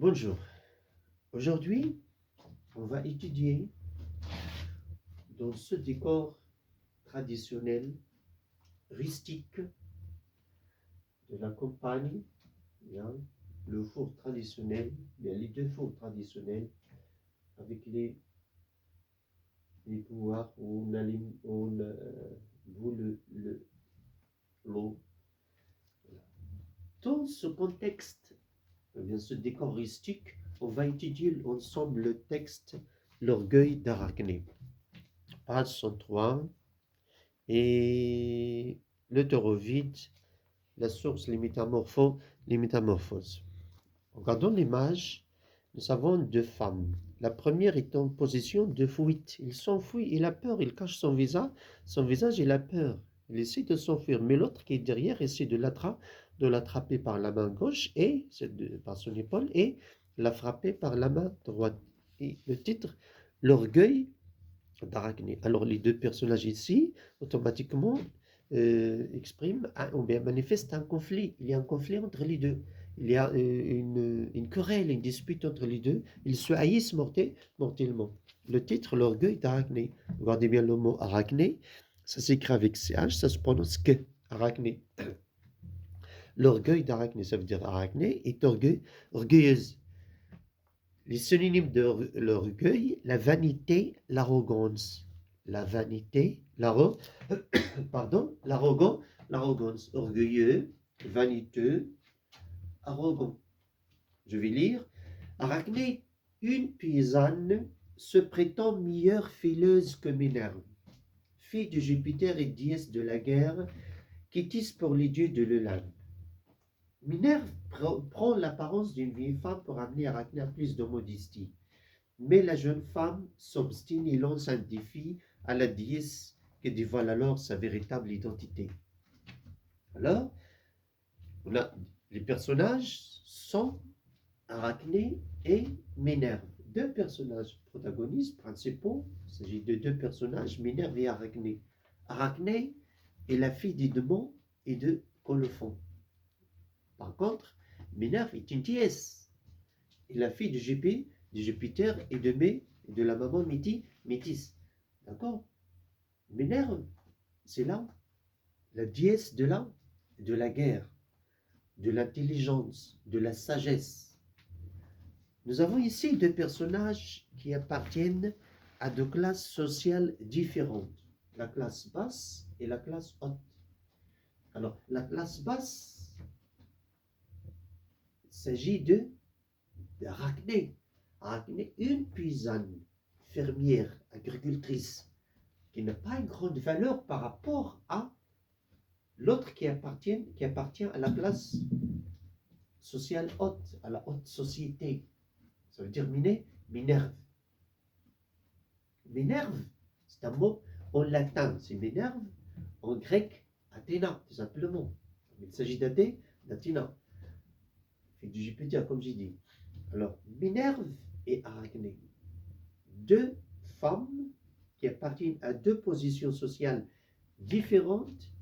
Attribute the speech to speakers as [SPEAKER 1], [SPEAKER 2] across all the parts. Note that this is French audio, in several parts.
[SPEAKER 1] Bonjour. Aujourd'hui, on va étudier dans ce décor traditionnel, rustique de la campagne, bien, le four traditionnel, bien, les deux fours traditionnels avec les pouvoirs où on bout l'eau. Dans ce contexte, bien, ce décor rustique, on va étudier ensemble le texte L'orgueil d'Arachné, page 103, et le Taurovide, la source, les métamorphoses. Regardons l'image, nous avons deux femmes. La première est en position de fuite. Il s'enfuit, il a peur, il cache son visage, il a peur. Il essaie de s'enfuir, mais l'autre qui est derrière essaie de l'attraper par la main gauche et par son épaule et la frapper par la main droite. Et le titre, L'orgueil d'Arachné. Alors les deux personnages ici, automatiquement, expriment ou bien manifestent un conflit. Il y a un conflit entre les deux. Il y a une querelle, une dispute entre les deux. Ils se haïssent mortellement. Le titre, L'orgueil d'Arachné. Regardez bien le mot Arachné. Ça s'écrit avec CH, ça se prononce que Arachné. L'orgueil d'Arachné, ça veut dire Arachné est orgueilleuse. Les synonymes de l'orgueil, la vanité, l'arrogance. La vanité, l'arrogance. Orgueilleux, vaniteux, arrogant. Je vais lire. Arachné, une paysanne, se prétend meilleure fileuse que Minerve, fille de Jupiter et déesse de la guerre, qui tisse pour les dieux de l'Olympe. Minerve prend l'apparence d'une vieille femme pour amener Arachné à plus de modestie. Mais la jeune femme s'obstine et lance un défi à la déesse qui dévoile alors sa véritable identité. Alors, les personnages sont Arachné et Minerve. Deux personnages protagonistes principaux. Il s'agit de deux personnages, Minerve et Arachné. Arachné est la fille des démons et de Colophon. Par contre, Minerve est une déesse. Et la fille de Jupiter et de la maman Métis. D'accord? Minerve, c'est là, la déesse de la guerre, de l'intelligence, de la sagesse. Nous avons ici deux personnages qui appartiennent à deux classes sociales différentes, la classe basse et la classe haute. Alors, la classe basse, il s'agit d'Arachné. Arachné, une paysanne, fermière, agricultrice, qui n'a pas une grande valeur par rapport à l'autre qui appartient à la classe sociale haute, à la haute société. Ça veut dire Minerve. Minerve, c'est un mot en latin, c'est Minerve, en grec, Athéna, tout simplement. Il s'agit d'Athéna, fille du Jupiter, comme j'ai dit. Alors, Minerve et Arachné, deux femmes qui appartiennent à deux positions sociales différentes,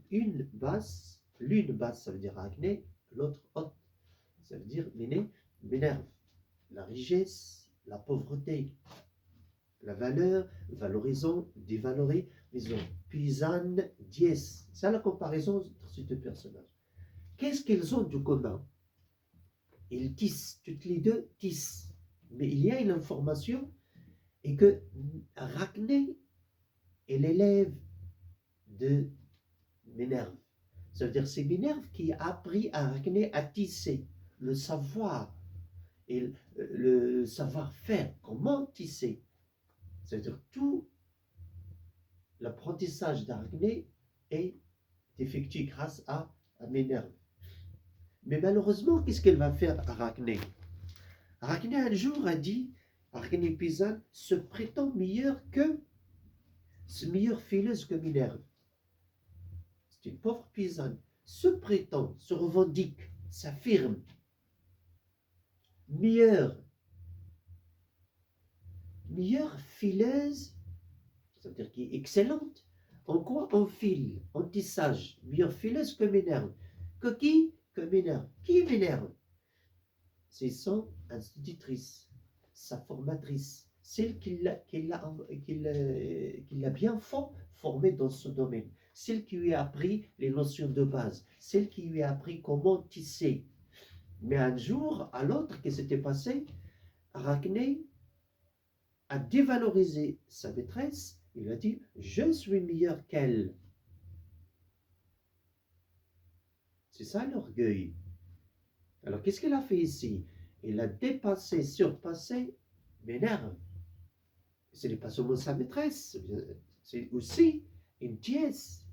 [SPEAKER 1] l'une basse, ça veut dire Arachné, l'autre haute, ça veut dire Minerve. La richesse, la pauvreté, la valeur, valorisant, dévalorisant, paysanne, dièse. C'est la comparaison entre ces deux personnages. Qu'est-ce qu'ils ont de commun? Ils tissent, toutes les deux tissent. Mais il y a une information, et que Arachné est l'élève de Minerve. Ça veut dire que c'est Minerve qui a appris à Arachné à tisser, le savoir et le savoir-faire, comment tisser. Ça veut dire tout l'apprentissage d'Arachné est effectué grâce à Minerve. Mais malheureusement, qu'est-ce qu'elle va faire Arachné? Arachné un jour a dit, Arachné paysanne se prétend meilleure fileuse que Minerve. C'est une pauvre paysanne, se prétend, se revendique, s'affirme meilleure fileuse, c'est-à-dire qui est excellente. En quoi? En fil, en tissage, meilleure fileuse que Minerve. Que Minerve. Qui est Minerve? c'est son institutrice, sa formatrice, celle qui l'a bien formé dans ce domaine, celle qui lui a appris les notions de base, celle qui lui a appris comment tisser. Mais un jour, à l'autre, qu'est-ce qui s'était passé? Arachné a dévalorisé sa maîtresse. Il a dit, je suis meilleur qu'elle. C'est ça l'orgueil. Alors, qu'est-ce qu'elle a fait ici? Elle a dépassé, surpassé Ménère. Ce n'est pas seulement sa maîtresse, c'est aussi une déesse.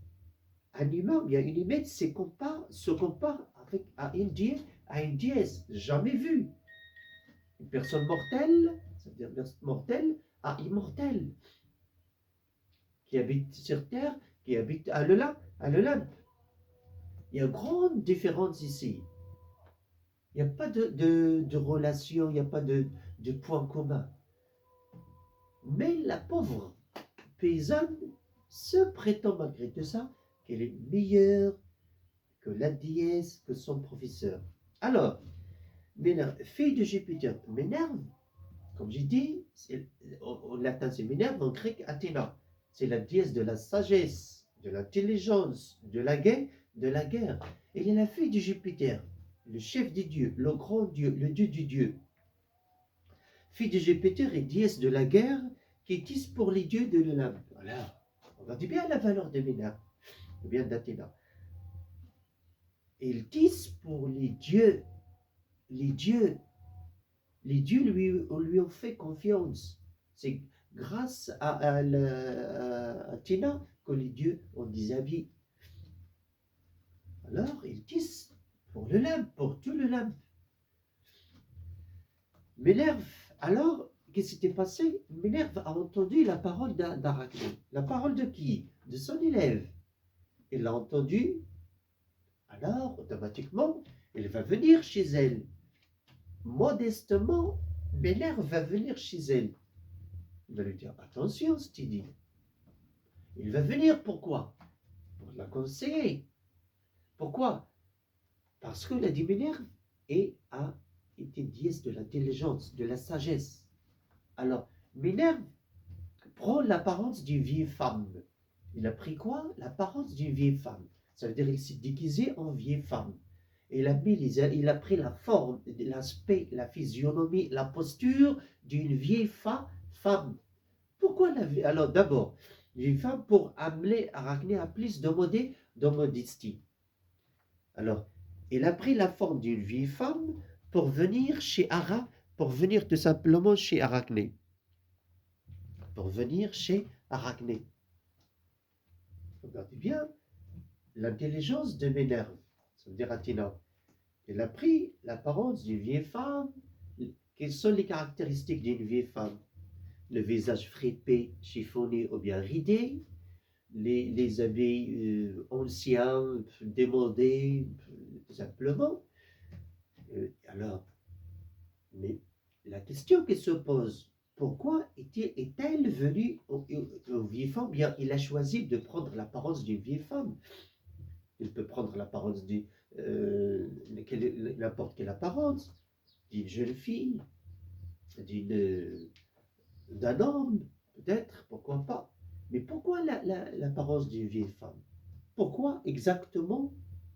[SPEAKER 1] Un humain, bien une humaine se compare avec, à une déesse jamais vue. Une personne mortelle, c'est-à-dire mortelle, à immortelle, qui habite sur terre, qui habite à l'Olympe. Il y a une grande différence ici. Il n'y a pas de relation, il n'y a pas de point commun. Mais la pauvre paysanne se prétend malgré tout ça qu'elle est meilleure que la déesse, que son professeur. Alors, Minerve, fille de Jupiter, Minerve, comme j'ai dit, en latin c'est Minerve, en grec Athéna. C'est la déesse de la sagesse, de l'intelligence, de la guerre. Elle est la fille de Jupiter, le chef des dieux, le grand dieu, le dieu du dieu. Fille de Jupiter et déesse de la guerre qui tisse pour les dieux de l'Olympe. Voilà, regardez bien la valeur de Minerve, ou bien d'Athéna. Elle tisse pour les dieux. Les dieux lui ont fait confiance. C'est grâce à Athéna que les dieux ont des habits. Alors, ils tissent pour l'Olympe, pour tout l'Olympe. Minerve, alors, qu'est-ce qui s'était passé? Minerve a entendu la parole d'Arachné. La parole de qui? De son élève. Elle l'a entendu, alors, automatiquement, elle va venir chez elle. Modestement, Minerve va venir chez elle. Il va lui dire, attention, Stidi. Il va venir, pourquoi? Pour la conseiller. Pourquoi? Parce que la Minerve a été déesse de l'intelligence, de la sagesse. Alors, Minerve prend l'apparence d'une vieille femme. Il a pris quoi? L'apparence d'une vieille femme. Ça veut dire qu'il s'est déguisé en vieille femme. Il a pris la forme, l'aspect, la physionomie, la posture d'une vieille femme. Pourquoi la vieille? Alors d'abord, une femme pour amener Arachné à plus de modestie. Alors, il a pris la forme d'une vieille femme pour venir pour venir tout simplement chez Arachné. Pour venir chez Arachné. Regardez bien l'intelligence de Minerve, ça veut dire Athéna. Elle a pris l'apparence d'une vieille femme. Quelles sont les caractéristiques d'une vieille femme? Le visage fripé, chiffonné ou bien ridé, les habits anciens, démodés, tout simplement. Alors, mais la question qui se pose, pourquoi est-elle venue aux vieilles femmes? Bien, il a choisi de prendre l'apparence d'une vieille femme. Il peut prendre l'apparence d'une n'importe quelle apparence, d'une jeune fille, d'un homme, peut-être, pourquoi pas. Mais pourquoi l'apparence d'une vieille femme? Pourquoi exactement,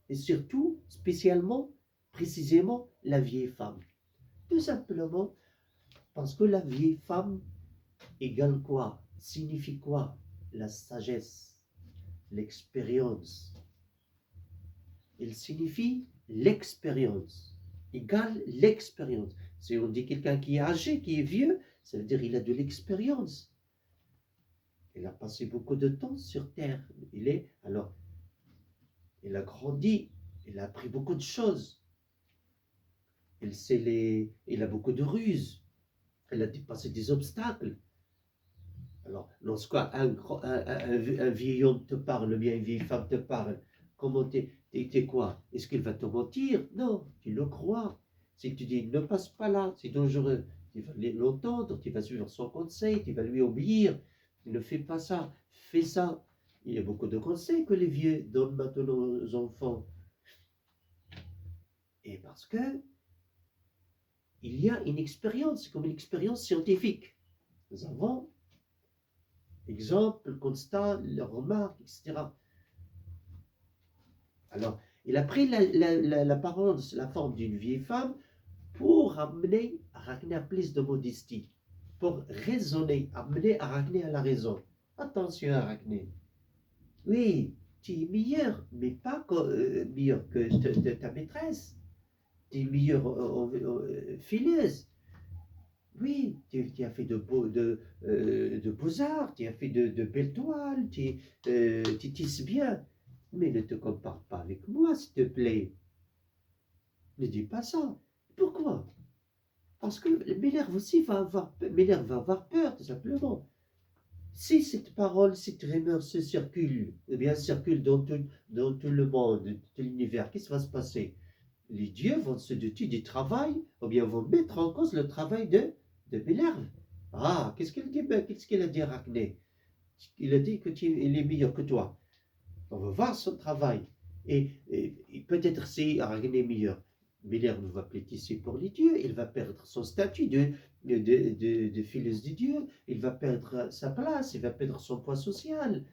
[SPEAKER 1] et surtout, spécialement, précisément, la vieille femme? Tout simplement parce que la vieille femme égale quoi? Signifie quoi? La sagesse, l'expérience. Il signifie l'expérience, égale l'expérience. Si on dit quelqu'un qui est âgé, qui est vieux, ça veut dire qu'il a de l'expérience. Il a passé beaucoup de temps sur Terre. Il a grandi, il a appris beaucoup de choses. Il a beaucoup de ruses. Il a dépassé des obstacles. Alors, lorsqu'un vieil homme te parle, bien une vieille femme te parle, comment t'es quoi? Est-ce qu'il va te mentir? Non, tu le crois. Si tu dis ne passe pas là, c'est dangereux, tu vas l'entendre, tu vas suivre son conseil, tu vas lui obéir. Ne fais pas ça, fais ça. Il y a beaucoup de conseils que les vieux donnent maintenant aux enfants. Et parce que il y a une expérience, comme une expérience scientifique. Nous avons exemple, constat, remarque, etc. Alors, il a pris l'apparence, la forme d'une vieille femme pour amener Arachné à plus de modestie, pour raisonner, amener Arachné à la raison. Attention, Arachné. Oui, tu es meilleur, mais pas meilleur que ta maîtresse. Tu es meilleur fileuse. Oui, tu as fait de beaux-arts, tu as fait de belles toiles, tu tisses bien. Mais ne te compare pas avec moi, s'il te plaît. Ne dis pas ça. Pourquoi? Parce que Ménère aussi Ménère va avoir peur, tout simplement. Si cette parole, cette rumeur se circule, eh bien, circule dans tout le monde, tout l'univers, qu'est-ce qui va se passer? Les dieux vont se douter du travail, ou bien vont mettre en cause le travail de Bénerve. Ah, qu'est-ce qu'il dit? Qu'est-ce qu'il a dit à Arachné? Il a dit qu'il est meilleur que toi. On va voir son travail. Et peut-être si Arachné est meilleur, Bénerve va plétisser pour les dieux, il va perdre son statut de fils des dieux, il va perdre sa place, il va perdre son poids social.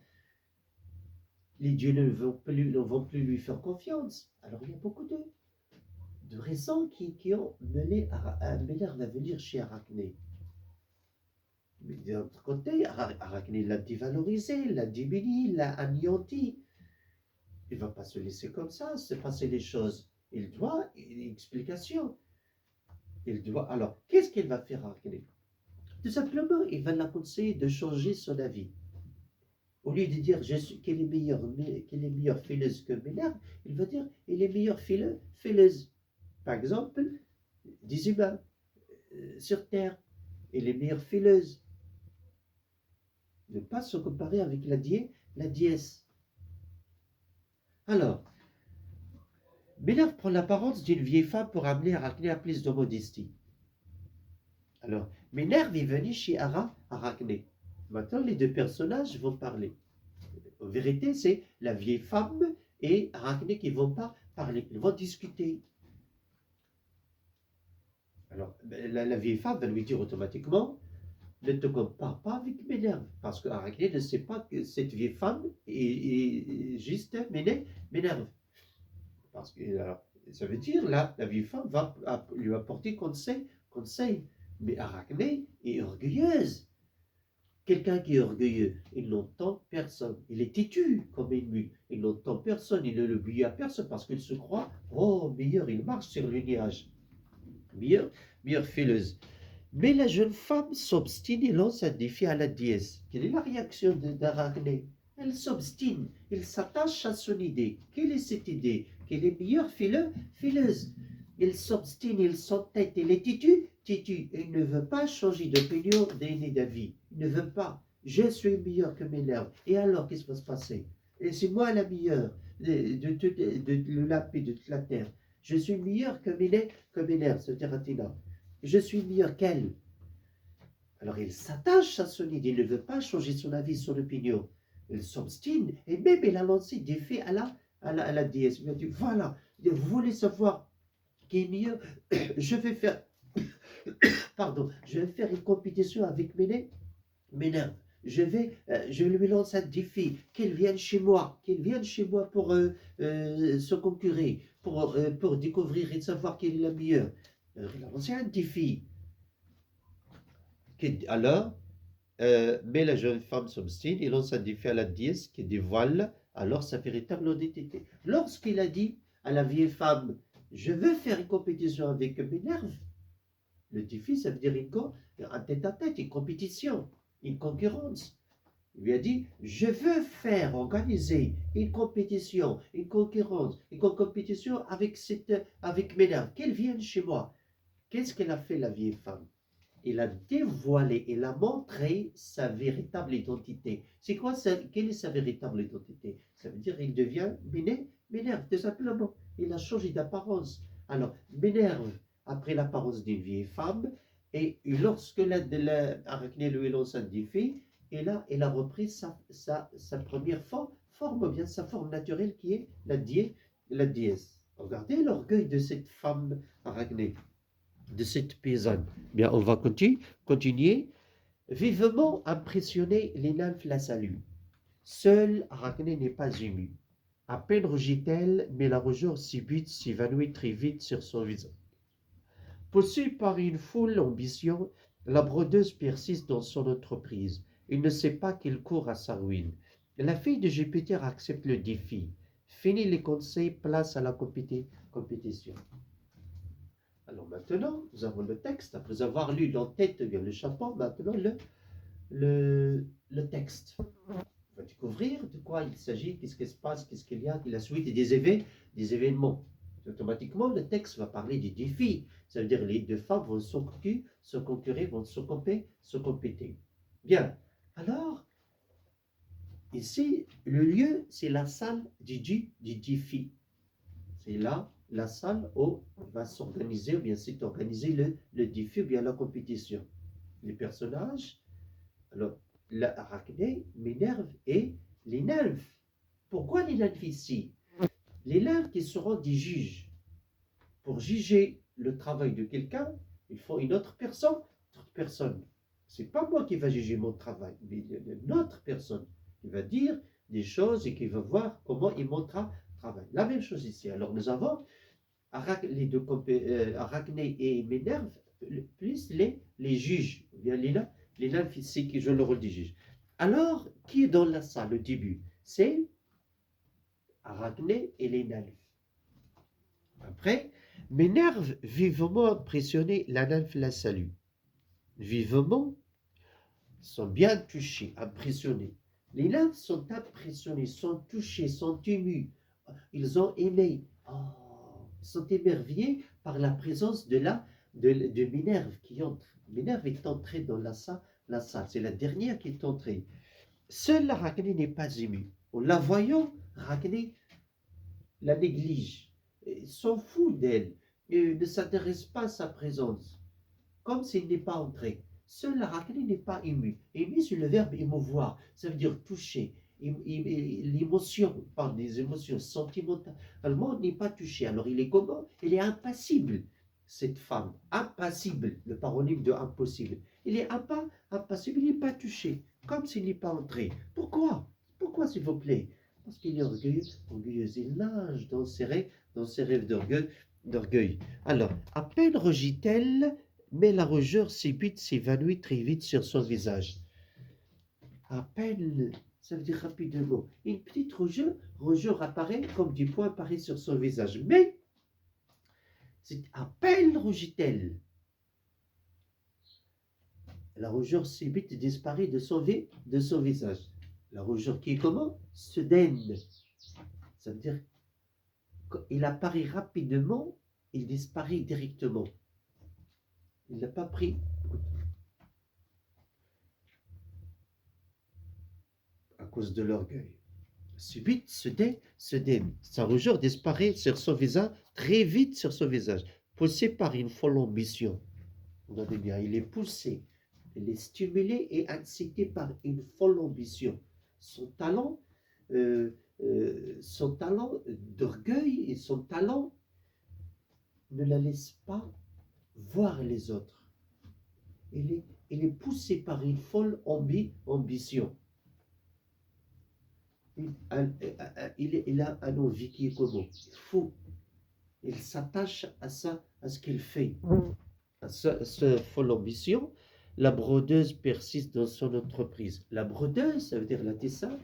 [SPEAKER 1] Les dieux ne vont plus lui faire confiance. Alors il y a beaucoup de raisons qui ont mené à Bénerve à venir chez Arachné. Mais d'un autre côté, Arachné l'a dévalorisé, l'a diminué, l'a anéanti. Il ne va pas se laisser comme ça, se passer les choses. Il doit une explication. Il doit. Alors, qu'est-ce qu'il va faire, Arachné? Tout simplement, il va la conseiller de changer son avis. Au lieu de dire qu'elle est meilleure fileuse que Bénerve, il va dire il est meilleur fileuse. Par exemple, des humains sur Terre. Elle est meilleure fileuse. Ne pas se comparer avec la déesse. Alors, Bénerve prend l'apparence d'une vieille femme pour amener Arachné à plus de modestie. Alors, Bénerve est venu chez Arachné. Maintenant, les deux personnages vont parler. En vérité, c'est la vieille femme et Arachné qui vont pas parler. Ils vont discuter. Alors, la vieille femme va lui dire automatiquement, ne te compare pas avec Ménère, parce que Arachné ne sait pas que cette vieille femme est juste m'énerve. Parce que ça veut dire, là, la vieille femme va lui apporter conseil. Mais Arachné est orgueilleuse. Quelqu'un qui est orgueilleux, il n'entend personne. Il est têtu comme une mule. Il n'entend personne, il ne l'oublie à personne parce qu'il se croit, oh, meilleur, il marche sur le nuage. Meilleure fileuse. Mais la jeune femme s'obstine et lance un défi à la déesse. Quelle est la réaction d'Arachné? Elle s'obstine, il s'attache à son idée. Quelle est cette idée? Qu'elle est meilleure fileuse. Il s'obstine, il s'entête, il est têtu. Il ne veut pas changer d'opinion d'avis. Il ne veut pas. Je suis meilleur que mes nerfs. Et alors, qu'est-ce qui va se passer? Et c'est moi la meilleure de la paix de toute la terre. Je suis meilleur que mes nerfs, ce Terratina. Je suis meilleur qu'elle. Alors il s'attache à son idée, il ne veut pas changer son avis, son opinion. Il s'obstine et même il a lancé des faits à la déesse. Il a dit voilà, vous voulez savoir qui est mieux? Je vais faire, je vais faire une compétition avec mes nerfs. Je lui lance un défi, qu'elle vienne chez moi, pour se concurrer, pour découvrir et savoir quelle est la meilleure. Il a lancé un défi. Alors, mais la jeune femme s'obstine et lance un défi à la déesse qui dévoile alors sa véritable identité. Lorsqu'il a dit à la vieille femme, je veux faire une compétition avec mes nerfs, le défi, ça veut dire un tête-à-tête, une compétition, une concurrence. Il lui a dit, je veux organiser une compétition, une concurrence, une compétition avec mes nerfs, qu'elle vienne chez moi. Qu'est-ce qu'elle a fait, la vieille femme? Il a dévoilé, il a montré sa véritable identité. C'est quoi ça? Quelle est sa véritable identité? Ça veut dire qu'il devient Ménère, tout simplement. Il a changé d'apparence. Alors, Ménère a pris l'apparence d'une vieille femme, et lorsque Arachné lui lance un défi, et là, il a repris sa première forme, ou bien sa forme naturelle qui est la déesse. Regardez l'orgueil de cette femme Arachné. de cette paysanne. Bien, on va continuer. Vivement impressionné, les nymphes la saluent. Seule Arachné n'est pas émue. À peine rougit-elle, mais la rougeur subite s'évanouit très vite sur son visage. Poussée par une foule ambition, la brodeuse persiste dans son entreprise. Il ne sait pas qu'elle court à sa ruine. La fille de Jupiter accepte le défi. Fini les conseils, place à la compétition. Alors maintenant, nous avons le texte. Après avoir lu l'entête, bien le chapeau, maintenant le texte. On va découvrir de quoi il s'agit, qu'est-ce qui se passe, qu'est-ce qu'il y a, la suite des événements. Automatiquement, le texte va parler des défis. Ça veut dire que les deux femmes vont se concurrer, vont se compéter. Bien. Alors, ici, le lieu, c'est la salle du défi. C'est là, la salle où va s'organiser, ou bien c'est organisé le défi, ou bien la compétition. Les personnages, alors, Arachné, Minerve et les nymphes. Pourquoi les nymphes ici? Les nymphes qui seront des juges. Pour juger le travail de quelqu'un, il faut une autre personne. C'est pas moi qui va juger mon travail, mais une autre personne qui va dire des choses et qui va voir comment il montra travail. La même chose ici. Alors nous avons Arachné et Minerve plus les juges. Bien les nymphes ici qui jouent le rôle des juges. Alors, qui est dans la salle au début? C'est Arachné et les nymphes. Après, Minerve, vivement impressionnée, la nymphe la salue. Vivement, sont bien touchés, impressionnés. Les nymphes sont impressionnées, sont touchées, sont émues. Ils ont aimé. Oh, ils sont émerveillés par la présence de Minerve qui entre. Minerve est entrée dans la salle. C'est la dernière qui est entrée. Seule Arachné n'est pas émue. En la voyant, Arachné la néglige, s'en fout d'elle, ne s'intéresse pas à sa présence, comme s'il n'est pas entré. Seule Arachné n'est pas émue. Émue, c'est le verbe émouvoir, ça veut dire toucher. L'émotion, par des émotions sentimentalement, n'est pas touchée. Alors il est comment? Il est impassible, cette femme. Impassible, le paronyme de impossible. Il est impassible, il n'est pas touché, comme s'il n'est pas entré. Pourquoi? Pourquoi, s'il vous plaît? Parce qu'il est orgueilleux, il nage dans ses rêves d'orgueil. Alors, à peine rougit-elle, mais la rougeur subite s'évanouit très vite sur son visage. À peine, ça veut dire rapidement. Une petite rougeur apparaît comme du poing apparaît sur son visage. Mais, c'est à peine rougit-elle. La rougeur subite disparaît de son visage. La rougeur qui est comment? Soudaine. Ça veut dire qu'il apparaît rapidement, il disparaît directement. Il n'a pas pris. À cause de l'orgueil. Subite, soudaine. Sa rougeur disparaît sur son visage, très vite sur son visage. Poussé par une folle ambition. Regardez bien, il est poussé. Il est stimulé et incité par une folle ambition. Son talent d'orgueil et son talent ne la laisse pas voir les autres. Il est poussé par une folle ambition. Il a un envie qui est comment? Fou. Il s'attache à ce qu'il fait. À cette folle ambition, la brodeuse persiste dans son entreprise. La brodeuse, ça veut dire la tessa,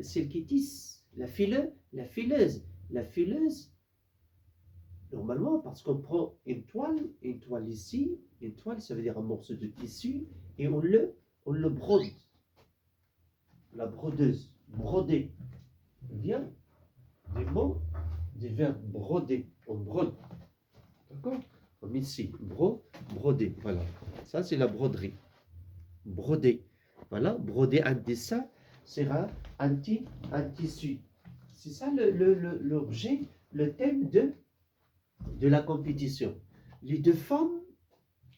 [SPEAKER 1] celle qui tisse, la fileuse, normalement, parce qu'on prend une toile ici, une toile, ça veut dire un morceau de tissu, et on le brode. La brodeuse, broder. Bien, des mots, des verbes broder, on brode. D'accord? Comme ici, broder, voilà. Ça, c'est la broderie. Broder. Voilà, broder un dessin sera un tissu. C'est ça l'objet, le thème de la compétition. Les deux femmes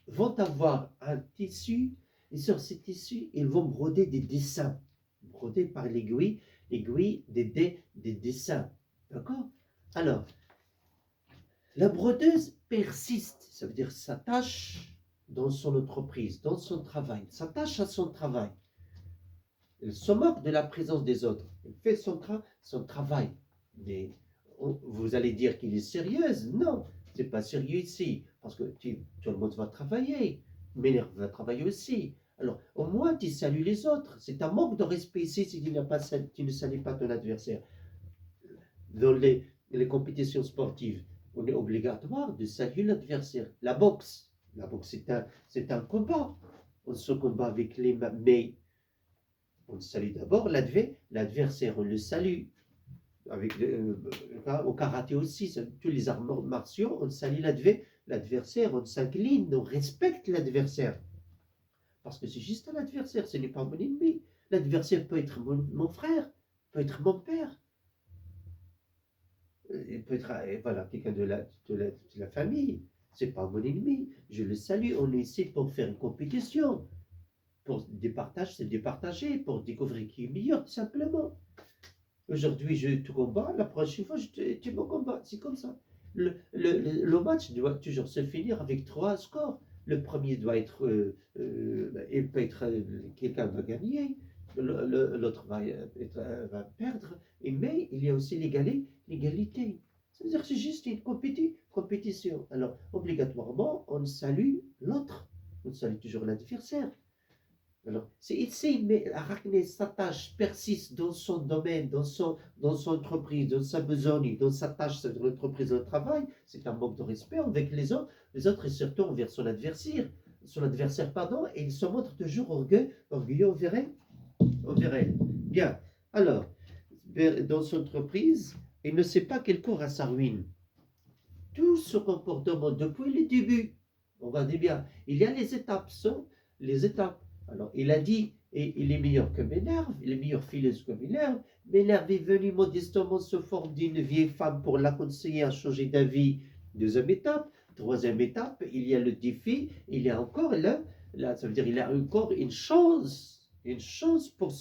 [SPEAKER 1] vont avoir un tissu et sur ces tissus, ils vont broder des dessins. Broder par l'aiguille des dessins. D'accord? Alors, la brodeuse persiste, ça veut dire s'attache dans son entreprise, dans son travail, s'attache à son travail. Elle se moque de la présence des autres. Elle fait son travail. Mais vous allez dire qu'il est sérieuse. Non, c'est pas sérieux ici. Parce que tout le monde va travailler. Ménère va travailler aussi. Alors, au moins, tu salues les autres. C'est un manque de respect ici si tu ne salues pas ton adversaire. Dans les compétitions sportives, on est obligatoire de saluer l'adversaire. La boxe, c'est un combat. On se combat avec les mains, mais on salue d'abord l'adversaire, on le salue. Au karaté aussi, tous les arts martiaux, on salue l'adversaire, on s'incline, on respecte l'adversaire. Parce que c'est juste un adversaire, ce n'est pas mon ennemi. L'adversaire peut être mon frère, peut être mon père. Il peut être voilà, quelqu'un de la famille. C'est pas mon ennemi. Je le salue. On est ici pour faire une compétition. Pour départager, c'est départager, pour découvrir qui est meilleur, tout simplement. Aujourd'hui, je te combats, la prochaine fois, tu me combats. C'est comme ça. Le match doit toujours se finir avec 3 scores. Le premier doit être, il peut être, quelqu'un va gagner, l'autre va perdre, mais il y a aussi l'égalité. C'est-à-dire que c'est juste une compétition. Alors, obligatoirement, on salue l'autre, on salue toujours l'adversaire. Alors, c'est ici, mais Arachné s'attache, persiste dans son domaine, dans son entreprise, dans sa besogne, dans sa tâche, dans l'entreprise, dans le travail. C'est un manque de respect avec les autres et surtout envers son adversaire. Et il se montre toujours orgueilleux envers elle. Bien. Alors, dans son entreprise, il ne sait pas qu'elle court à sa ruine. Tout ce comportement depuis le début, on va dire bien, il y a les étapes, les étapes. Alors, il a dit, et il est meilleur que Ménard, il est meilleur philosophe que Ménard. Ménard est venu modestement se forme d'une vieille femme pour la conseiller à changer d'avis. Deuxième étape. Troisième étape, il y a le défi, il y a encore là, ça veut dire il a encore une chance pour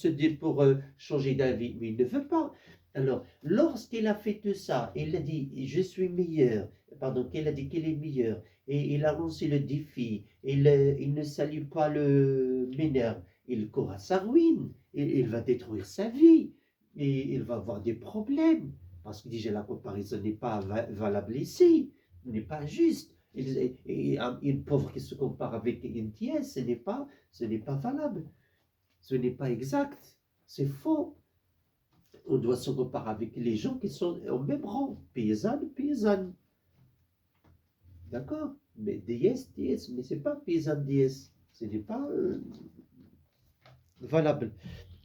[SPEAKER 1] changer d'avis, mais il ne veut pas. Alors, lorsqu'il a fait tout ça, il a dit, je suis meilleur, pardon, qu'il a dit qu'il est meilleur, et il a lancé le défi, il ne salue pas le Ménard, il court à sa ruine, il va détruire sa vie, et il va avoir des problèmes, parce que déjà la comparaison n'est pas valable ici, n'est pas juste. Une pauvre qui se compare avec une pièce, ce n'est pas valable, ce n'est pas exact, c'est faux. On doit se comparer avec les gens qui sont au même rang, paysanne. D'accord? Mais déesse, mais ce n'est pas paysanne déesse. Ce n'est pas valable.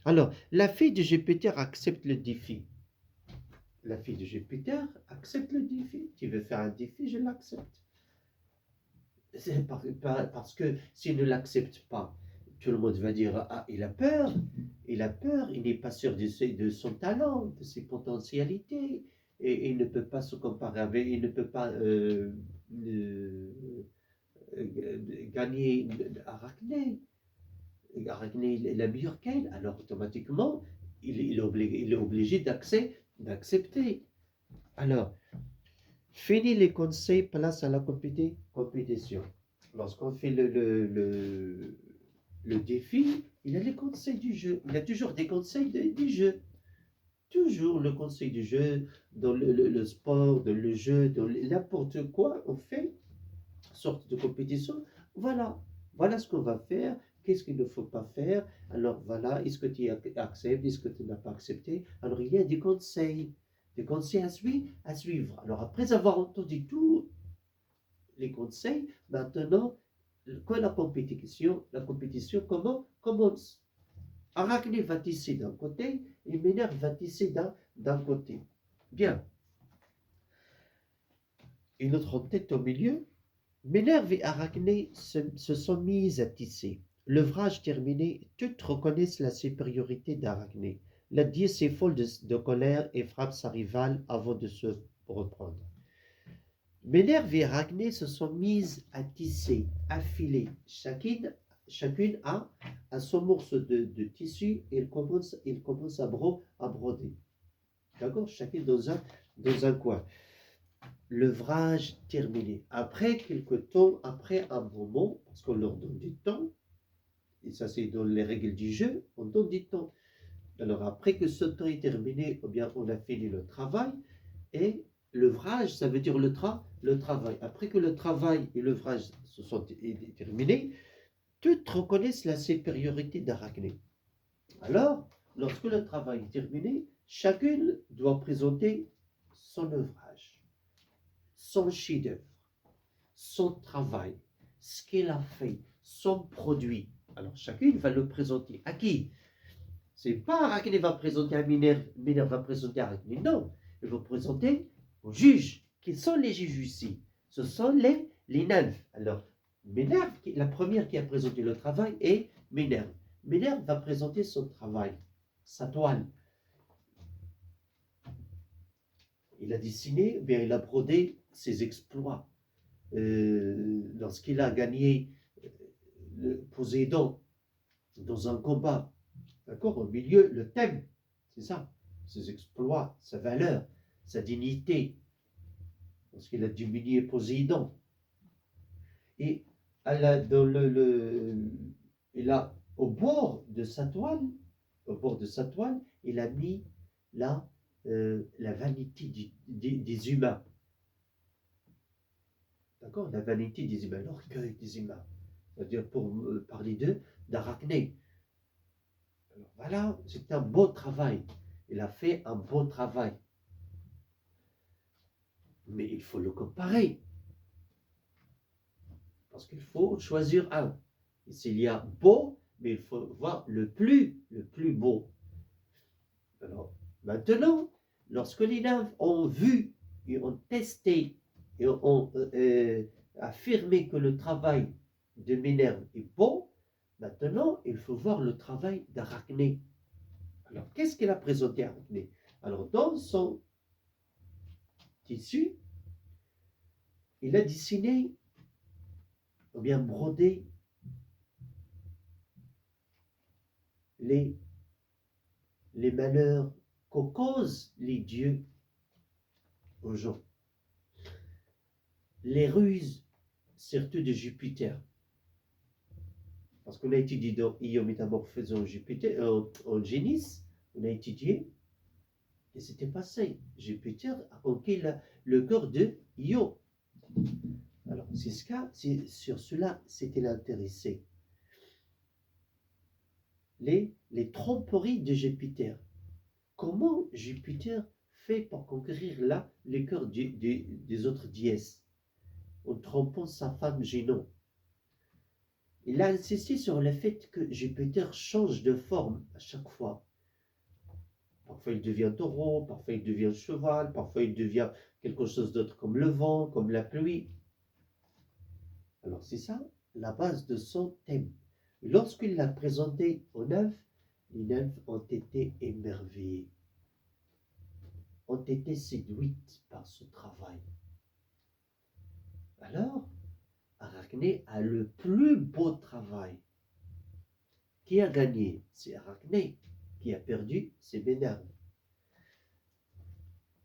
[SPEAKER 1] Alors, la fille de Jupiter accepte le défi. La fille de Jupiter accepte le défi. Tu veux faire un défi, je l'accepte. C'est parce que s'il ne l'accepte pas, tout le monde va dire, ah, il a peur, il n'est pas sûr de son talent, de ses potentialités, et il ne peut pas se comparer avec, il ne peut pas gagner Arachné. Arachné est la meilleure qu'elle, alors automatiquement, il est obligé d'accepter. Alors, fini les conseils, place à la compétition. Lorsqu'on fait le défi, il a les conseils du jeu. Il a toujours des conseils du jeu. Toujours le conseil du jeu, dans le sport, dans le jeu, dans n'importe quoi, on fait sorte de compétition. Voilà. Voilà ce qu'on va faire. Qu'est-ce qu'il ne faut pas faire? Alors voilà, est-ce que tu acceptes? Est-ce que tu n'as pas accepté? Alors il y a des conseils à suivre. Alors après avoir entendu tous les conseils, maintenant, quand la compétition commence. Arachné va tisser d'un côté et Ménard va tisser d'un côté. Bien. Une autre tête au milieu. Ménard et Arachné se sont mis à tisser. L'ouvrage terminé, toutes reconnaissent la supériorité d'Arachné. La déesse s'effole de colère et frappe sa rivale avant de se reprendre. Ménard et Arachné se sont mises à tisser, à filer. Chacune a son morceau de tissu et il commence à broder. D'accord? Chacune dans un coin. l'ouvrage terminé. Après quelque temps, après un moment, parce qu'on leur donne du temps, et ça c'est dans les règles du jeu, on donne du temps. Alors après que ce temps est terminé, eh bien on a fini le travail, et l'ouvrage, ça veut dire le travail. Après que le travail et l'ouvrage se sont terminés, toutes reconnaissent la supériorité d'Arachné. Alors, lorsque le travail est terminé, chacune doit présenter son ouvrage, son chef-d'œuvre, son travail, ce qu'elle a fait, son produit. Alors, chacune va le présenter. À qui? C'est pas Arachné va présenter à Minerve, Minerve va présenter à Arachné. Non, elle va présenter aux juges. Qui sont les juges ici? Ce sont les nymphes. Alors, Minerve, la première qui a présenté le travail est Minerve. Minerve va présenter son travail, sa toile. Il a dessiné, bien il a brodé ses exploits. Lorsqu'il a gagné le Poséidon dans un combat, d'accord, au milieu, le thème, c'est ça, ses exploits, sa valeur, sa dignité, lorsqu'il a diminué Poséidon. Et dans il a, au bord de sa toile, il a mis la vanité des humains. D'accord? La vanité des humains, l'orgueil des humains. C'est-à-dire pour parler d'Arachné. Alors voilà, c'est un beau travail. Il a fait un beau travail. Mais il faut le comparer. Parce qu'il faut choisir un. Et s'il y a beau, mais il faut voir le plus beau. Alors, maintenant, lorsque les nymphes ont vu et ont testé et ont affirmé que le travail de Minerve est beau, maintenant, il faut voir le travail d'Arachné. Alors, qu'est-ce qu'il a présenté à Arachné? Alors, dans son tissu, il a dessiné, ou bien brodé, les malheurs qu'ont causent les dieux aux gens. Les ruses, surtout de Jupiter. Parce qu'on a étudié dans Io Métamorphose en Jupiter, en Génis, on a étudié, et c'était passé. Jupiter a conquis le corps de Io. Alors, c'est sur cela s'était intéressé. Les tromperies de Jupiter. Comment Jupiter fait pour conquérir le cœur des autres déesses en trompant sa femme Junon? Il a insisté sur le fait que Jupiter change de forme à chaque fois. Parfois il devient taureau, parfois il devient cheval, parfois il devient quelque chose d'autre comme le vent, comme la pluie. Alors c'est ça la base de son thème. Lorsqu'il l'a présenté aux nymphes, les nymphes ont été émerveillées, ont été séduites par ce travail. Alors, Arachné a le plus beau travail. Qui a gagné? C'est Arachné. Qui a perdu? C'est Minerve.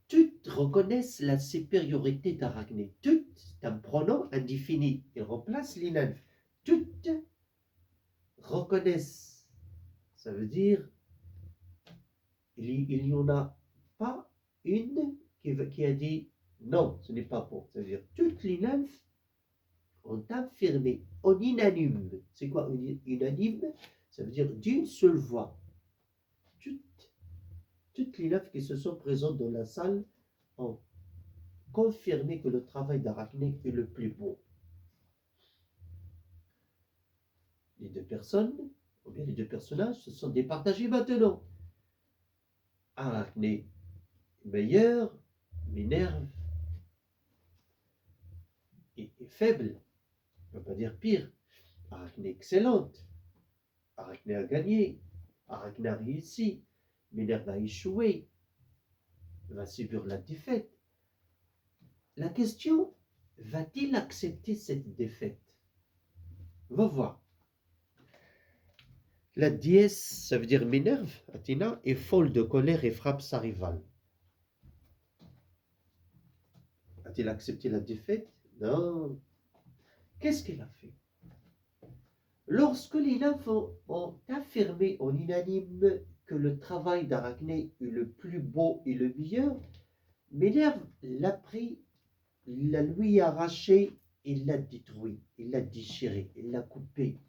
[SPEAKER 1] Toutes reconnaissent la supériorité d'Arachné. Toutes, c'est un pronom indéfini. Il remplace les nymphes. Toutes reconnaissent. Ça veut dire, il n'y en a pas une qui a dit non, ce n'est pas bon. Ça veut dire, toutes les nymphes ont affirmé en unanime. C'est quoi unanime? Ça veut dire d'une seule voix. Toutes les nymphes qui se sont présentes dans la salle ont confirmé que le travail d'Arachné est le plus beau. Les deux personnes, ou bien les deux personnages, se sont départagés maintenant. Arachné meilleur, Minerve est faible, on ne peut pas dire pire. Arachné excellente, Arachné a gagné, Arachné a réussi, Minerve a échoué, va subir la défaite. La question, va-t-il accepter cette défaite? On va voir. La déesse, ça veut dire Minerve, Athéna, est folle de colère et frappe sa rivale. A-t-il accepté la défaite? Non. Qu'est-ce qu'elle a fait? Lorsque les nymphes ont affirmé en unanime que le travail d'Arachné est le plus beau et le meilleur, Minerve l'a pris, l'a lui arraché et l'a détruit, il l'a déchiré, il l'a coupé.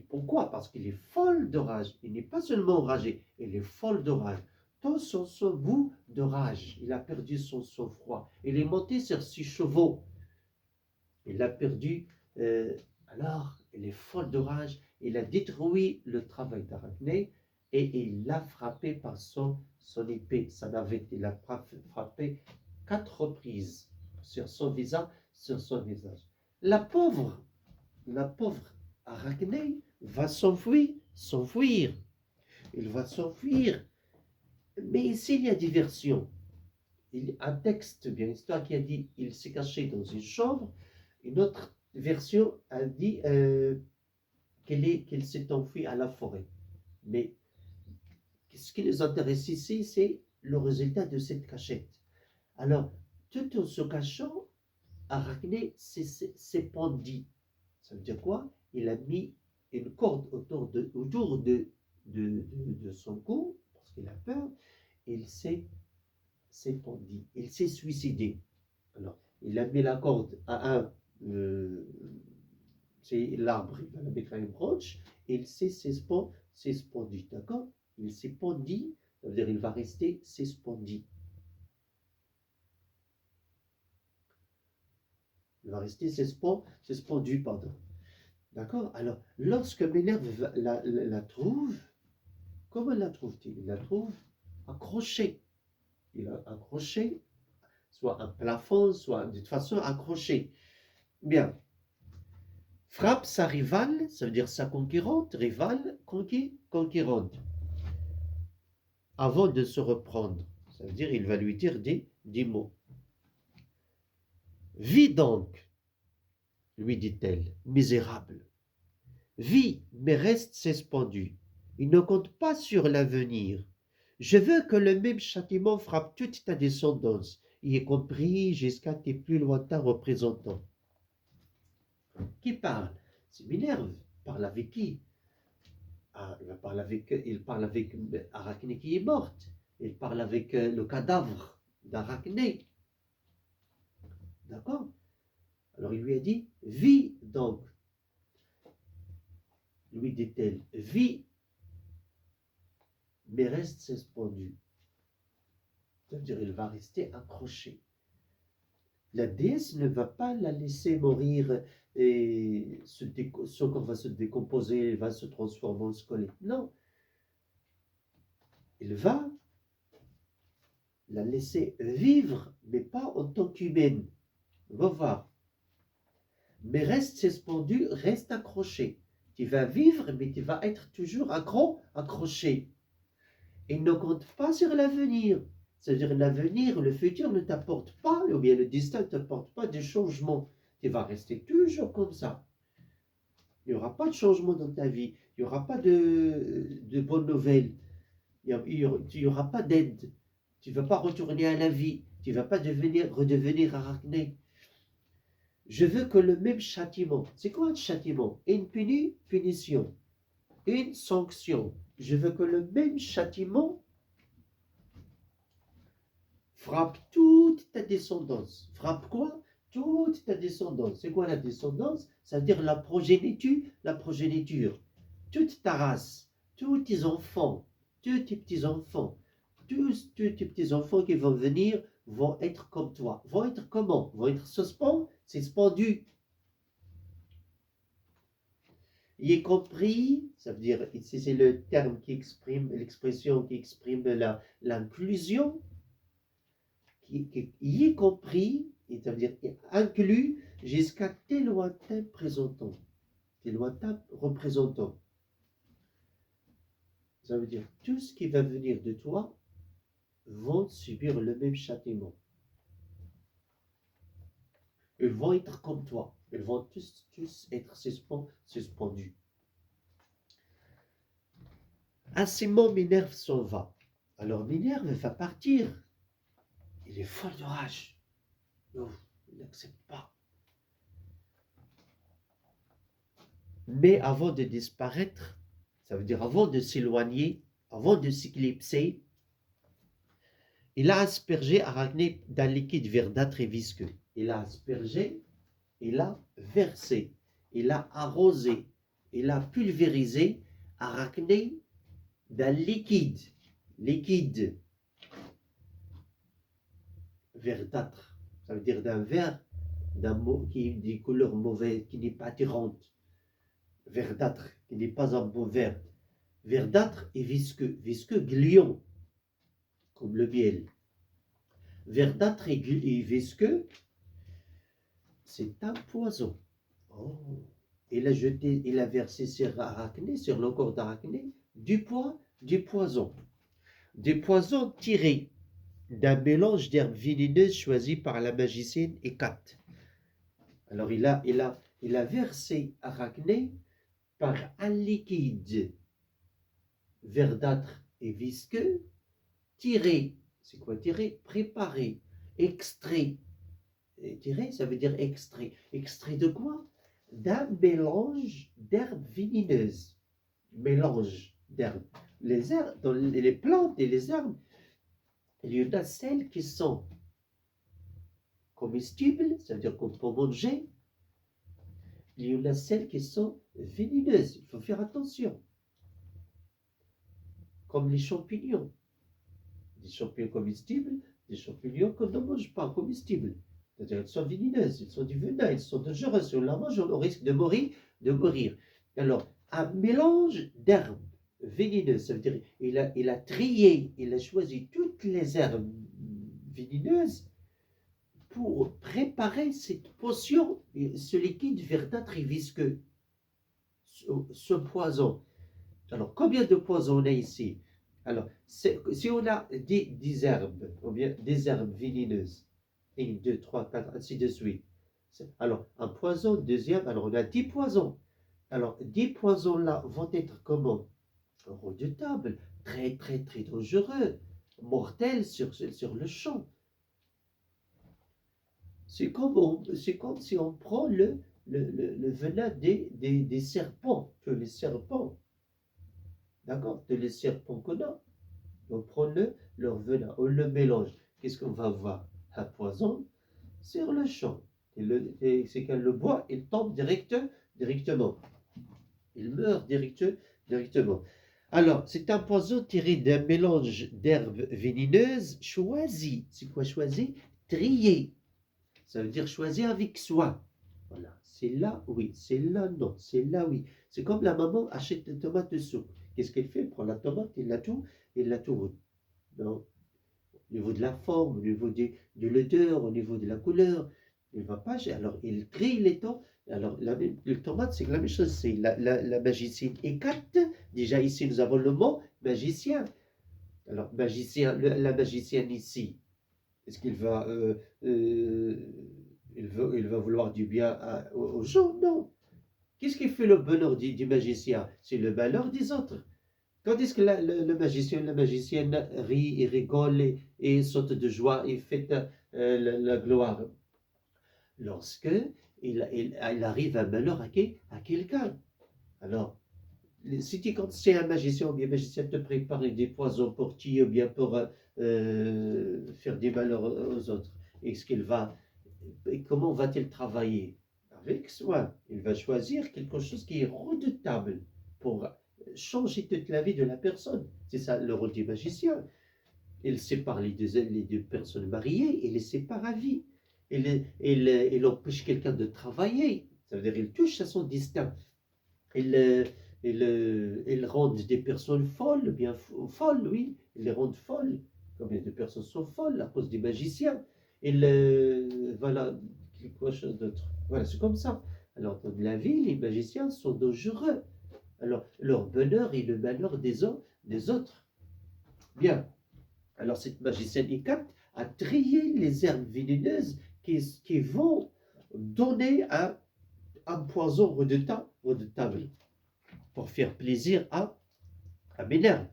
[SPEAKER 1] Pourquoi? Parce qu'il est folle de rage. Il n'est pas seulement enragé, il est folle de rage. Tout son bout de rage, il a perdu son sang-froid. Il est monté sur 6 chevaux. Il a perdu. Alors, il est folle de rage. Il a détruit le travail d'Arachné et il l'a frappé par son épée, sa navette. Il l'a frappé 4 reprises sur son visage, La pauvre Arachné va s'enfuir. Il va s'enfuir. Mais ici, il y a diversion. Il y a un texte, bien histoire, qui a dit il s'est caché dans une chambre. Une autre version a dit qu'il s'est enfui à la forêt. Mais ce qui nous intéresse ici, c'est le résultat de cette cachette. Alors, tout en se cachant, Arachné s'est pendu. Ça veut dire quoi? Il a mis une corde autour de son cou, parce qu'il a peur, et il s'est pendu. Il s'est suicidé. Alors, il a mis la corde à c'est l'arbre, il va la mettre à une branche, et il s'est suspendu, d'accord? Il s'est pendu, ça veut dire il va rester suspendu. Il va rester suspendu, pardon. D'accord? Alors, lorsque Minerve la trouve, comment la trouve-t-il? Il la trouve accrochée. Il a accroché, soit un plafond, soit de toute façon accroché. Bien. Frappe sa rivale, ça veut dire sa conquérante, rivale, conquérante. Avant de se reprendre, ça veut dire il va lui dire des mots. Vis donc, lui dit-elle, misérable. Vis, mais reste suspendu. Il ne compte pas sur l'avenir. Je veux que le même châtiment frappe toute ta descendance, y compris jusqu'à tes plus lointains représentants. Qui parle? C'est Minerve. Parle avec qui? Il parle avec Arachné qui est morte. Il parle avec le cadavre d'Arachné. D'accord? Alors il lui a dit, vis donc. Lui dit-elle, vis, mais reste suspendu. C'est-à-dire, il va rester accroché. La déesse ne va pas la laisser mourir et son corps va se décomposer, il va se transformer en squelette. Non. Il va la laisser vivre, mais pas en tant qu'humaine. Va voir. Mais reste suspendu, reste accroché. Tu vas vivre, mais tu vas être toujours accroché. Et ne compte pas sur l'avenir. C'est-à-dire l'avenir, le futur ne t'apporte pas, ou bien le destin ne t'apporte pas de changement. Tu vas rester toujours comme ça. Il n'y aura pas de changement dans ta vie. Il n'y aura pas de bonnes nouvelles. Il n'y aura pas d'aide. Tu ne vas pas retourner à la vie. Tu ne vas pas redevenir Arachné. Je veux que le même châtiment. C'est quoi un châtiment? Une punition. Une sanction. Je veux que le même châtiment frappe toute ta descendance. Frappe quoi? Toute ta descendance. C'est quoi la descendance? Ça veut dire la progéniture. Toute ta race, tous tes enfants, tous tes petits-enfants, tous tes petits-enfants qui vont venir vont être comme toi. Vont être comment? Vont être suspendus. Y compris, ça veut dire, ici c'est le terme qui exprime, l'expression qui exprime l'inclusion, y compris, c'est-à-dire inclus jusqu'à tes lointains représentants. Ça veut dire tout ce qui va venir de toi vont subir le même châtiment. Ils vont être comme toi. Ils vont tous être suspendus. À ces mots, Minerve s'en va. Alors Minerve va partir. il est folle de rage. Non, il n'accepte pas. Mais avant de disparaître, ça veut dire avant de s'éloigner, avant de s'éclipser, il a aspergé Arachné d'un liquide verdâtre et visqueux. Il a aspergé, il a versé, il a arrosé, il a pulvérisé Arachné d'un liquide verdâtre. Ça veut dire d'un vert, qui est des couleurs mauvaises, qui n'est pas attirante. Verdâtre, qui n'est pas un beau vert. Verdâtre et visqueux. Visqueux, glion, comme le miel. Verdâtre et visqueux, c'est un poison. Oh. Il a versé sur Arachné, sur le corps d'Arachné, du poison. Des poisons tirés d'un mélange d'herbes vénéneuses choisies par la magicienne Hécate. Alors il a versé Arachné par un liquide verdâtre et visqueux, tiré, c'est quoi tiré? Préparé, extrait. Et tiré, ça veut dire extrait. Extrait de quoi? D'un mélange d'herbes vénéneuses. Mélange d'herbes. Les herbes, dans les plantes et les herbes, il y en a celles qui sont comestibles, ça veut dire qu'on peut manger. Il y en a celles qui sont vénéneuses. Il faut faire attention. Comme les champignons. Des champignons comestibles, des champignons qu'on ne mange pas comestibles. C'est-à-dire qu'elles sont vénéneuses, elles sont du venin, elles sont dangereuses. Si on la mange, on risque de mourir. Alors, un mélange d'herbes vénéneuses, ça veut dire il a trié, il a choisi toutes les herbes vénéneuses pour préparer cette potion, ce liquide verdâtre et visqueux, ce poison. Alors, combien de poisons on a ici? Alors, si on a des herbes, ou bien des herbes vénéneuses, 1, 2, 3, 4, ainsi de suite. Alors, un poison, deuxième, alors on a 10 poisons. Alors, 10 poisons-là vont être comment? Redoutables, très, très, très dangereux, mortels sur le champ. C'est comme si on prend le venin des serpents, que les serpents, d'accord, que les serpents qu'on a. On prend leur venin, on le mélange. Qu'est-ce qu'on va voir? Un poison sur le champ. Et c'est quand le bois, il tombe directement. Il meurt directement. Alors, c'est un poison tiré d'un mélange d'herbes vénéneuses choisies. C'est quoi choisi? Trié. Ça veut dire choisir avec soin. Voilà. C'est là, oui. C'est là, non. C'est là, oui. C'est comme la maman achète des tomates de soupe. Qu'est-ce qu'elle fait? Elle prend la tomate, elle la tourne. Non. Au niveau de la forme, au niveau de l'odeur, au niveau de la couleur. Il va pas. Alors, il trie les tomates. Alors, le tomate, c'est la même chose. C'est la magicienne Hécate. Déjà, ici, nous avons le mot magicien. Alors, magicien, la magicienne ici, est-ce qu'il va, il va vouloir du bien aux gens? Non. Qu'est-ce qui fait le bonheur du magicien? C'est le malheur des autres. Quand est-ce que le magicien, la magicienne rit et rigole et saute de joie et fête la gloire? Lorsque il arrive un malheur à quelqu'un. Alors, si quand c'est un magicien ou bien un magicien te prépare des poisons pour tuer ou bien pour faire des malheurs aux autres, et comment va-t-il travailler? Avec soin. Il va choisir quelque chose qui est redoutable pour changer toute la vie de la personne. C'est ça le rôle du magicien. Il sépare les deux personnes mariées et les sépare à vie. Il empêche quelqu'un de travailler. Ça veut dire qu'il touche à son destin. Il rend des personnes folles, bien folles, oui. Il les rend folles. Combien de personnes sont folles à cause des magiciens? Voilà, quelque chose d'autre. Voilà, c'est comme ça. Alors, dans la vie, les magiciens sont dangereux. Alors, leur bonheur et le malheur des autres. Bien. Alors, cette magicienne Hécate a trié les herbes vénéneuses qui vont donner un poison redoutable pour faire plaisir à Ménère.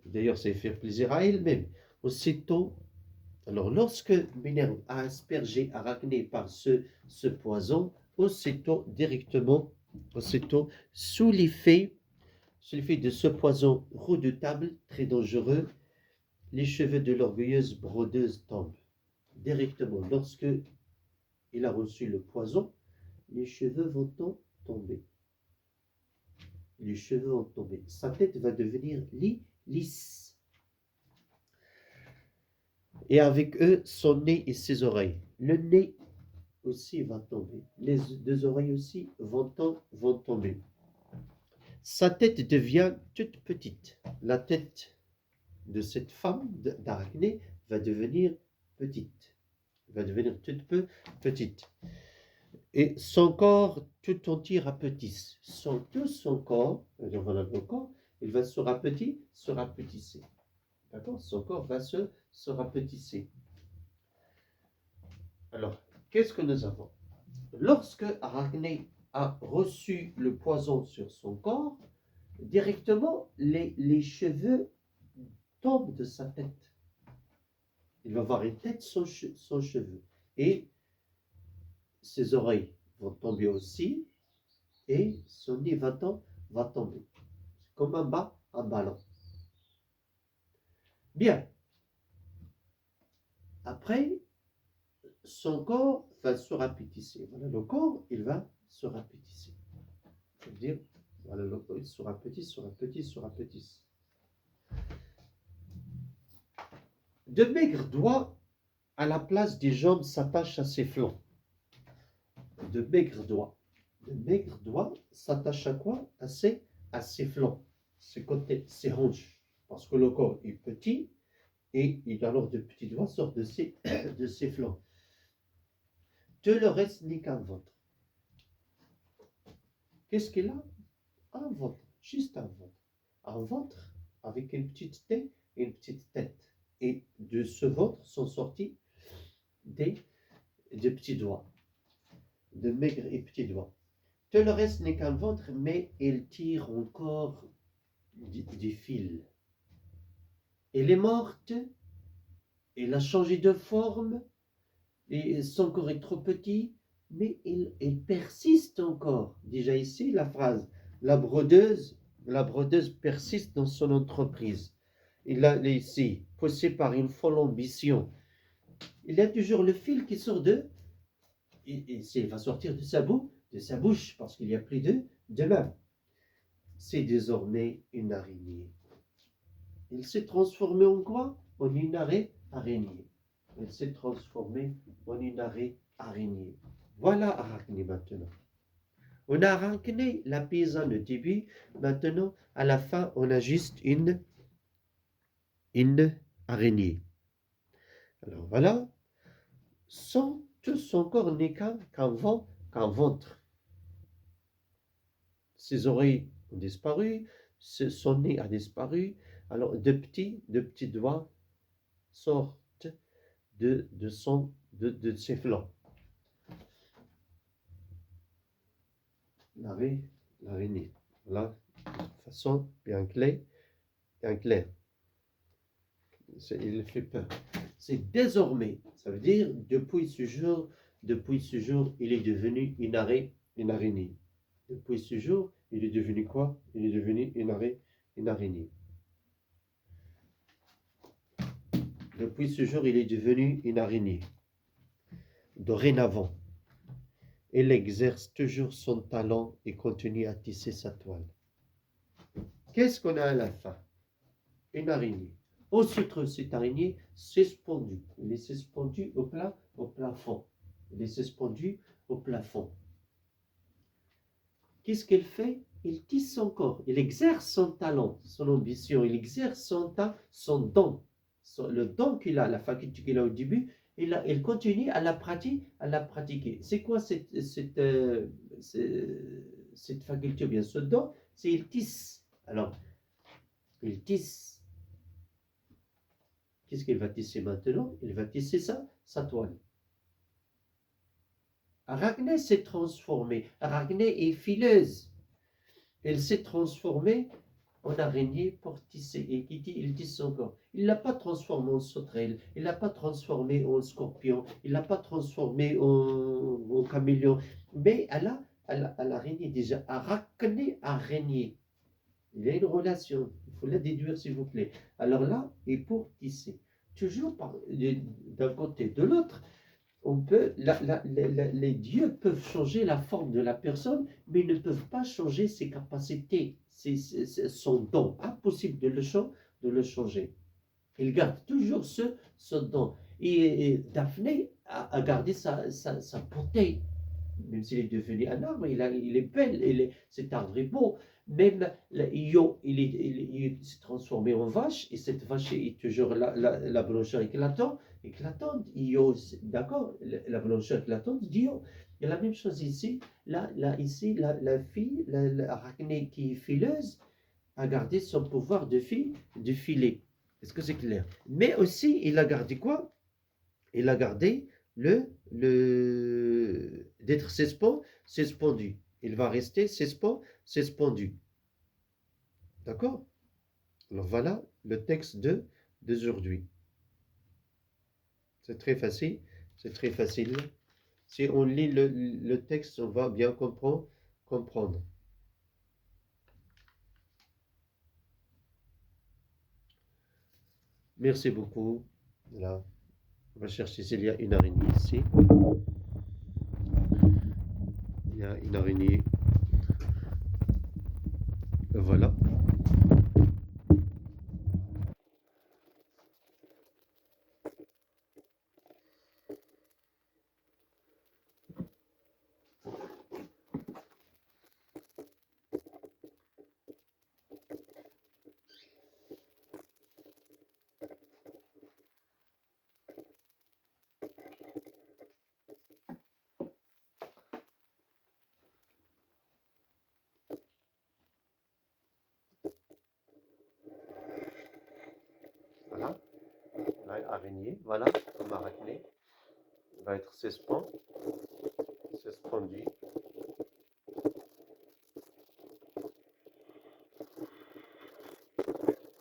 [SPEAKER 1] D'ailleurs, c'est faire plaisir à elle-même. Aussitôt, Alors, lorsque Minerve a aspergé Arachné par ce poison, aussitôt, directement, aussitôt, sous l'effet de ce poison redoutable, très dangereux, les cheveux de l'orgueilleuse brodeuse tombent. Directement, lorsque il a reçu le poison, les cheveux vont tomber. Les cheveux vont tomber. Sa tête va devenir lisse. Et avec eux, son nez et ses oreilles. Le nez aussi va tomber. Les deux oreilles aussi vont tomber. Sa tête devient toute petite. La tête de cette femme d'Arachné va devenir petite. Va devenir toute petite. Et son corps tout entier rapetisse. Tout son corps, voilà le corps, il va se rapetisser. D'accord? Son corps va se rapetisser. Alors, qu'est-ce que nous avons? Lorsque Arachné a reçu le poison sur son corps, directement, les cheveux tombent de sa tête. Il va avoir une tête sans cheveux. Et ses oreilles vont tomber aussi, et son nez va tomber. C'est comme un ballon. Bien. Après, son corps va se rapetisser. Voilà, le corps, il va se rapetisser. C'est-à-dire, voilà, le corps, il se rapetisse. De maigres doigts à la place des jambes s'attachent à ses flancs. De maigres doigts. De maigres doigts s'attachent à quoi? À ses flancs, ses côtés, ses hanches. Parce que le corps est petit et alors de petits doigts sortent de ses flancs. De le reste n'est qu'un ventre. Qu'est-ce qu'il a? Un ventre, juste un ventre. Un ventre avec une petite tête et une petite tête. Et de ce ventre sont sortis des petits doigts, de maigres et petits doigts. Tout le reste n'est qu'un ventre, mais il tire encore des fils. Elle est morte, elle a changé de forme, et son corps est trop petit, mais elle persiste encore. Déjà ici, la phrase, la brodeuse persiste dans son entreprise. Il a ici, poussé par une folle ambition. Il y a toujours le fil qui sort il va sortir de sa bouche, parce qu'il n'y a plus de main. C'est désormais une araignée. Il s'est transformé en quoi? En une araignée. Il s'est transformé en une araignée. Voilà Arachné maintenant. On a Arachné, la paysanne au début. Maintenant, à la fin, on a juste une araignée. Alors voilà. Tout son corps n'est qu'un ventre. Ses oreilles ont disparu, son nez a disparu. Alors de petits doigts sortent de ses flancs. L'araignée. Voilà, de façon bien claire. Il fait peur. C'est désormais, ça veut dire depuis ce jour, il est devenu une araignée. Depuis ce jour, il est devenu quoi? Il est devenu une araignée. Depuis ce jour, il est devenu une araignée. Dorénavant, elle exerce toujours son talent et continue à tisser sa toile. Qu'est-ce qu'on a à la fin? Une araignée. Aussitôt, cette araignée suspendue. Elle est suspendue au plafond. Elle est suspendue au plafond. Qu'est-ce qu'elle fait? Il tisse son corps. Il exerce son talent, son ambition. Il exerce son don. Le don qu'il a, la faculté qu'il a au début, il continue à la pratiquer. C'est quoi cette faculté, bien ce don? C'est il tisse. Alors, il tisse. Qu'est-ce qu'il va tisser maintenant? Il va tisser sa toile. Arachné s'est transformée. Arachné est fileuse. Elle s'est transformée en araignée pour tisser. Et qui dit, il tisse encore. Il ne l'a pas transformé en sauterelle, il ne l'a pas transformé en scorpion, il ne l'a pas transformé en caméléon. Mais à l'araignée déjà, arachné, araignée. Il y a une relation, il faut la déduire s'il vous plaît. Alors là, et pour tisser, toujours d'un côté, de l'autre, on peut, les dieux peuvent changer la forme de la personne, mais ils ne peuvent pas changer ses capacités, son don. Impossible de le changer. Il garde toujours ce don. Et Daphné a gardé sa beauté. Même s'il est devenu un arbre, il est belle, cet arbre est beau. Même Io, il s'est transformé en vache, et cette vache est toujours la blancheur éclatante. Io, d'accord, la blancheur éclatante d'Io. Il y a la même chose ici. Ici, la fille, l'arachné qui est fileuse, a gardé son pouvoir de filer. Est-ce que c'est clair? Mais aussi, il a gardé quoi? Il a gardé d'être suspendu. Il va rester suspendu. D'accord? Alors voilà le texte d'aujourd'hui. C'est très facile. C'est très facile. Si on lit le texte, on va bien comprendre. Merci beaucoup. Là, on va chercher s'il y a une araignée ici. Il y a une araignée. Voilà. Voilà. Là, araignée. Voilà, comme arachné. Il va être suspendu.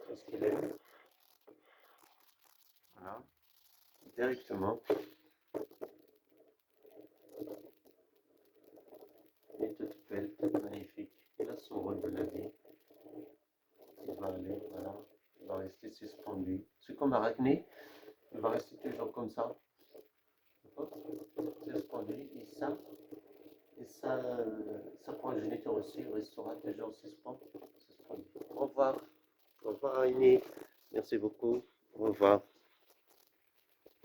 [SPEAKER 1] Qu'est-ce qu'il est? Voilà. Directement. Il est toute belle, toute magnifique. Il a son rôle de la vie. Il va aller, voilà. Il va rester suspendu. C'est comme arachné. Il va rester toujours comme ça. Suspendu. Sa progéniture aussi restera toujours suspendu. Au revoir. Au revoir, Aïné. Merci beaucoup. Au revoir.